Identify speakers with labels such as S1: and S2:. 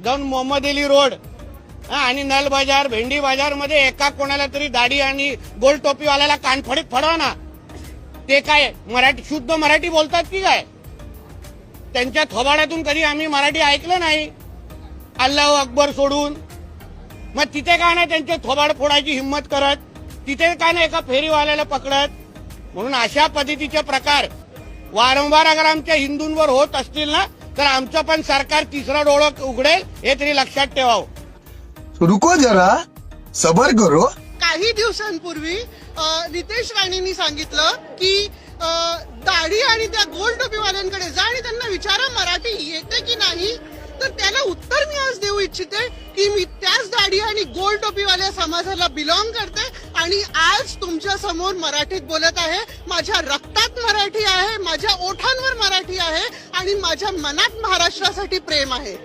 S1: जाऊन मोहम्मद अली रोड आणि नल बाजार भेंडी बाजार मध्ये एका कोणाला तरी दाढी आणि गोल टोपीवाल्याला कानफडीत फडवा ना. ते काय मराठी शुद्ध मराठी बोलतात की काय? त्यांच्या थोबाड्यातून कधी आम्ही मराठी ऐकलं नाही. अल्लाह अकबर सोडून मग तिथे का नाही त्यांचे थोबाड फोडायची हिंमत करत? तिथे का नाही एका फेरीवाल्याला पकडत? म्हणून अशा पद्धतीचे प्रकार वारंवार अगर आमच्या हिंदूंवर होत असतील ना तर आमचं पण सरकार तिसरं डोळं उघडेल हे तरी लक्षात ठेवावं.
S2: रुको जरा सबर करो.
S3: काही दिवसांपूर्वी नितेश राणेंनी सांगितलं की दाढी आणि त्या गोल टोपीवाल्यांकडे जा आणि त्यांना विचारा मराठी येते की नाही. तर त्याला उत्तर मी आज देऊ इच्छिते की मी त्याच दाढी आणि गोल टोपीवाल्या समाजाला बिलॉंग करते आणि आज तुमच्या समोर मराठीत बोलत आहे. माझ्या रक्तात मराठी आहे, माझ्या ओठांवर मराठी आहे आणि माझ्या मनात महाराष्ट्रासाठी प्रेम आहे.